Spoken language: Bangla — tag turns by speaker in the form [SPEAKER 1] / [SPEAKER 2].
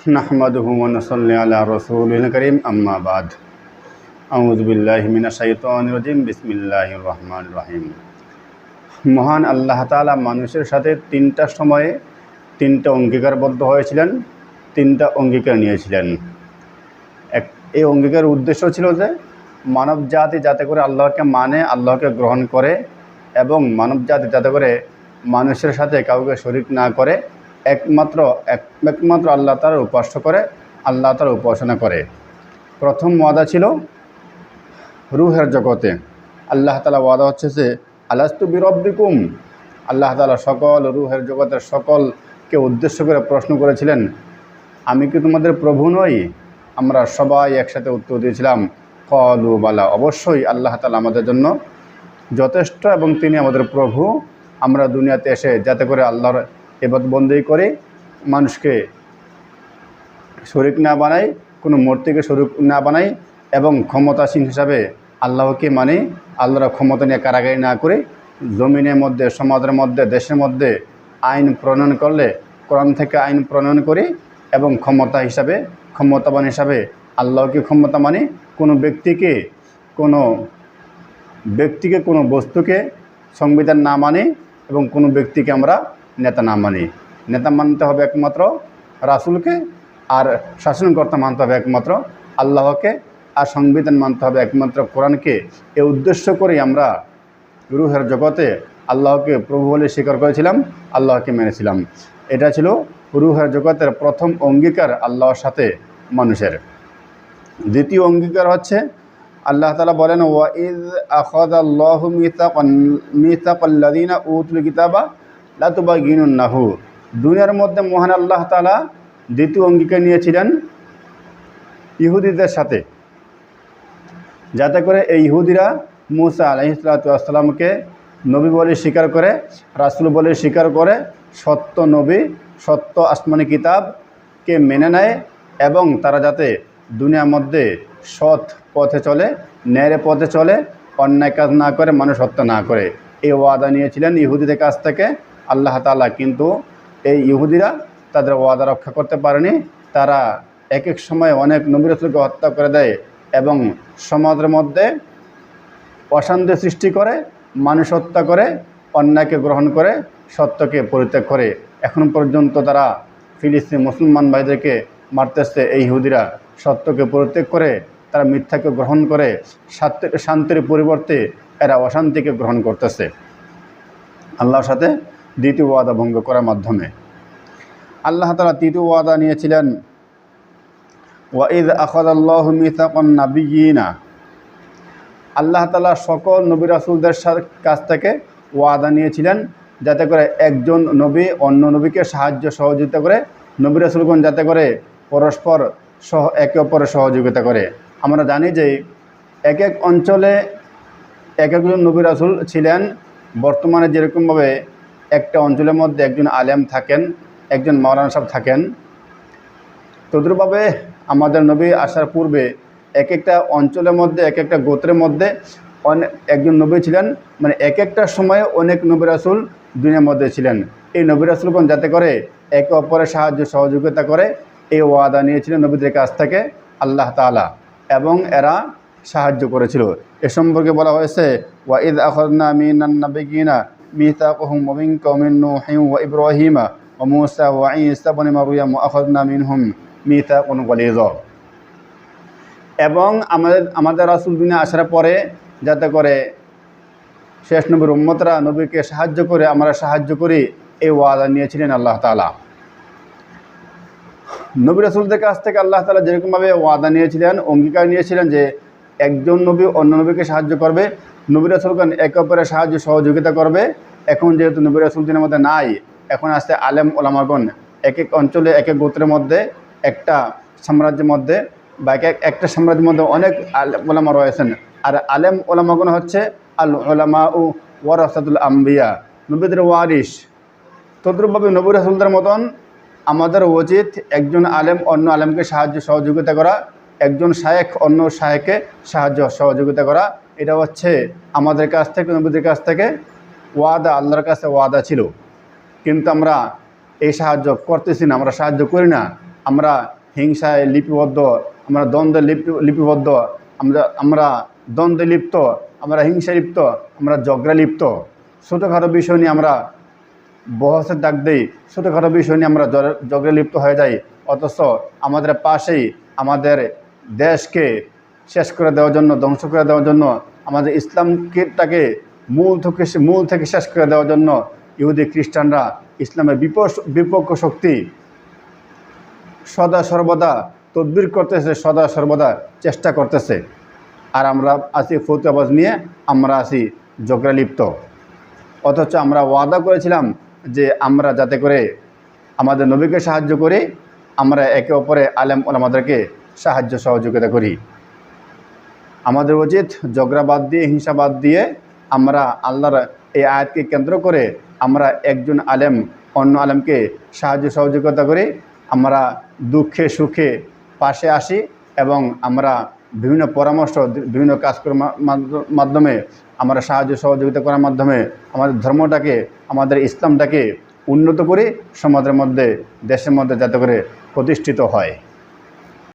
[SPEAKER 1] नहमदुहु व नसल्ली अला रसूलिल करीम अम्मा बाद आऊज़ु बिल्लाहि मिनाश शाइतानिर रजीम बिस्मिल्लाहिर रहमानिर रहीम। মহান আল্লাহ তাআলা মানুষের সাথে তিনটা সময়ে তিনটা অঙ্গীকারবদ্ধ হয়েছিলেন, তিনটা অঙ্গীকার নিয়েছিলেন। এই অঙ্গীকারের উদ্দেশ্য ছিল যে মানব জাতি যাতে করে আল্লাহকে মানে, আল্লাহকে গ্রহণ করে এবং মানব জাতি যাতে করে মানুষের সাথে কাউকে শরীক না করে, একমাত্র আল্লাহ তাআলার উপাস্য করে, আল্লাহ তাআলার উপাসনা করে। প্রথম ওয়াদা ছিল রূহের জগতে। আল্লাহ তাআলা ওয়াদা হচ্ছে যে আলাস্তু বিরব্বিকুম। আল্লাহ তাআলা সকল রূহের জগতের সকলকে উদ্দেশ্য করে প্রশ্ন করেছিলেন, আমি কি তোমাদের প্রভু নই? আমরা সবাই একসাথে উত্তর দিয়েছিলাম ক্বালু বালা, অবশ্যই আল্লাহ তাআলা আমাদের জন্য যথেষ্ট এবং তিনি আমাদের প্রভু। আমরা দুনিয়াতে এসে যাতে করে আল্লাহর ইবাদত বন্দেগী করি, মানুষকে শরীক না বানাই, কোনো মূর্তিকে শরীক না বানাই এবং ক্ষমতাসীন হিসাবে আল্লাহকে মানি, আল্লাহর ক্ষমতা নিয়ে কারাগারি না করে জমিনের মধ্যে, সমাজের মধ্যে, দেশের মধ্যে আইন প্রণয়ন করলে কোরআন থেকে আইন প্রণয়ন করি এবং ক্ষমতাবান হিসাবে আল্লাহকে ক্ষমতা মানি। কোনো ব্যক্তিকে কোনো বস্তুকে সংবিধান না মানি এবং কোনো ব্যক্তিকে আমরা নেতা না মানি। নেতা মানতে হবে একমাত্র রাসূলকে, আর শাসনকর্তা মানতে হবে একমাত্র আল্লাহকে, আর সংবিধান মানতে হবে একমাত্র কোরআনকে। এই উদ্দেশ্য করেই আমরা রূহের জগতে আল্লাহকে প্রভু বলে স্বীকার করেছিলাম, আল্লাহকে মেনেছিলাম। এটা ছিল রূহের জগতের প্রথম অঙ্গীকার আল্লাহর সাথে মানুষের। দ্বিতীয় অঙ্গীকার হচ্ছে আল্লাহ তাআলা বলেন, ওয়াইজ আখাযাল্লাহু মিসাকাল্লাযীনা উতুল কিতাবা লা তুবায়্যিনুন্নাহু। দুনিয়ার মধ্যে মহান আল্লাহ তাআলা দ্বিতীয় অঙ্গীকার নিয়েছিলেন ইহুদিদের সাথে, যাতে করে এই ইহুদিরা মূসা আলাইহিস সালাতু ওয়াস সালামকে নবী বলে স্বীকার করে, রাসূল বলে স্বীকার করে, সত্য নবী, সত্য আসমানি কিতাবকে মেনে নেয় এবং তারা যাতে দুনিয়ার মধ্যে সৎ পথে চলে, ন্যায়ের পথে চলে, অন্যায় কাজ না করে, মানুষ হত্যা না করে। এই ওয়াদা নিয়েছিলেন ইহুদিদের কাছ থেকে আল্লাহ তাআলা। কিন্তু এই ইহুদিরা তাদের ওয়াদা রক্ষা করতে পারেনি। তারা এক এক সময় অনেক নবী রাসূলকে হত্যা করে দেয় এবং সমাজের মধ্যে অশান্তি সৃষ্টি করে, মানুষ হত্যা করে, অন্যায়কে গ্রহণ করে, সত্যকে পরিত্যাগ করে। এখন পর্যন্ত তারা ফিলিস্তিন মুসলমান ভাইদেরকে মারতেছে। এই ইহুদিরা সত্যকে পরিত্যাগ করে তারা মিথ্যাকে গ্রহণ করে, শান্তির পরিবর্তে এরা অশান্তিকে গ্রহণ করতেছে আল্লাহর সাথে দ্বিতীয় ওয়াদা ভঙ্গ করার মাধ্যমে। আল্লাহ তাআলা তৃতীয় ওয়াদা নিয়েছিলেন, ওয়াইজ আখাযাল্লাহু মিসাকান নাবিয়্যিনা। আল্লাহ তাআলা সকল নবী রাসূলদের কাছ থেকে ওয়াদা নিয়েছিলেন যাতে করে একজন নবী অন্য নবীকে সাহায্য সহযোগিতা করে, নবী রাসূলগণ যাতে করে পরস্পর একে অপরের সহযোগিতা করে। আমরা জানি যে এক এক অঞ্চলে এক একজন নবী রাসূল ছিলেন। বর্তমানে যেরকমভাবে একটা অঞ্চলের মধ্যে একজন আলেম থাকেন, একজন মাওলানা সাহেব থাকেন, তদ্রূপভাবে আমাদের নবী আসার পূর্বে এক একটা অঞ্চলের মধ্যে, এক একটা গোত্রের মধ্যে একজন নবী ছিলেন। মানে এক একটা সময়ে অনেক নবী রাসূল দুনিয়ার মধ্যে ছিলেন। এই নবী রাসূলগণ যাতে করে একে অপরের সাহায্য সহযোগিতা করে, এই ওয়াদা নিয়েছিলেন নবীদের কাছ থেকে আল্লাহ তাআলা এবং এরা সাহায্য করেছিল। এ সম্পর্কে বলা হয়েছে, ওয়াইজ আখাযনা মিনান নাবিয়্যিনা মিসাকাহুম ওয়া মিনকা ওয়া মিন নূহিন ওয়া ইব্রাহিমা ওয়া মূসা ওয়া ঈসা ইবনে মারইয়াম ওয়া আখাযনা মিনহুম মিসাকান গালিযা। এবং আমাদের রাসূল দুনিয়া আসার পরে যাতে করে শেষ নবীর উম্মতরা নবীকে সাহায্য করে, আমরা সাহায্য করি, এই ওয়াদা নিয়েছিলেন আল্লাহ তাআলা। নবী রাসূলদের কাছ থেকে আল্লাহ তাআলা যেরকমভাবে ওয়াদা নিয়েছিলেন, অঙ্গীকার নিয়েছিলেন যে একজন নবী অন্য নবীকে সাহায্য করবে, নবী রাসূলগণ একে অপরের সাহায্য সহযোগিতা করবে। এখন যেহেতু নবী রাসূল দিনের মধ্যে নাই, এখন আসছে আলেম ওলামাগণ। এক এক অঞ্চলে, এক এক গোত্রের মধ্যে, একটা সাম্রাজ্যের মধ্যে বা একটা সাম্রাজ্যের মধ্যে অনেক আলেম ওলামা রয়েছেন। আর আলেম ওলামাগণ হচ্ছে আল উলামা ওয়ারাসাতুল আম্বিয়া, নবীদের ওয়ারিস। তদ্রূপভাবে নবী রাসূলদের মতন আমাদের উচিত একজন আলেম অন্য আলেমকে সাহায্য সহযোগিতা করা, একজন শায়েখ অন্য শায়েখকে সাহায্য সহযোগিতা করা। এটা হচ্ছে আমাদের কাছ থেকে, নবীদের কাছ থেকে ওয়াদা, আল্লাহর কাছে ওয়াদা ছিল। কিন্তু আমরা এই সাহায্য করতেছি না, আমরা সাহায্য করি না। আমরা হিংসায় লিপিবদ্ধ, আমরা দ্বন্দ্বে লিপিবদ্ধ, আমরা দ্বন্দ্বে লিপ্ত, আমরা হিংসায় লিপ্ত, আমরা ঝগড়া লিপ্ত। ছোটোখাটো বিষয় নিয়ে আমরা বহসের ডাক দিই, ছোটোখাটো বিষয় নিয়ে আমরা ঝগড়া লিপ্ত হয়ে যাই। অথচ আমাদের পাশেই আমাদের দেশকে শেষ করে দেওয়ার জন্য, ধ্বংস করে দেওয়ার জন্য, আমাদের ইসলামটাকে মূল থেকে শেষ করে দেওয়ার জন্য ইহুদি খ্রিস্টানরা, ইসলামের বিপক্ষ শক্তি সদা সর্বদা তদবির করতেছে, সদা সর্বদা চেষ্টা করতেছে। আর আমরা আছি ফতুয়াবাজ নিয়ে, আমরা আছি ঝগড়া লিপ্ত। অথচ আমরা ওয়াদা করেছিলাম যে আমরা যাতে করে আমাদের নবীকে সাহায্য করি, আমরা একে অপরে আলেম ওলামাদেরকে সাহায্য সহযোগিতা করি। আমাদের উচিত ঝগড়া বাদ দিয়ে, হিংসা বাদ দিয়ে আমরা আল্লাহর এই আয়াতকে কেন্দ্র করে আমরা একজন আলেম অন্য আলেমকে সাহায্য সহযোগিতা করি, আমরা দুঃখে সুখে পাশে আসি এবং আমরা বিভিন্ন পরামর্শ, বিভিন্ন কাজকর্মের মাধ্যমে আমরা সাহায্য সহযোগিতা করার মাধ্যমে আমাদের ধর্মটাকে, আমাদের ইসলামটাকে উন্নত করে সমাজের মধ্যে, দেশের মধ্যে যাতে করে প্রতিষ্ঠিত হয়।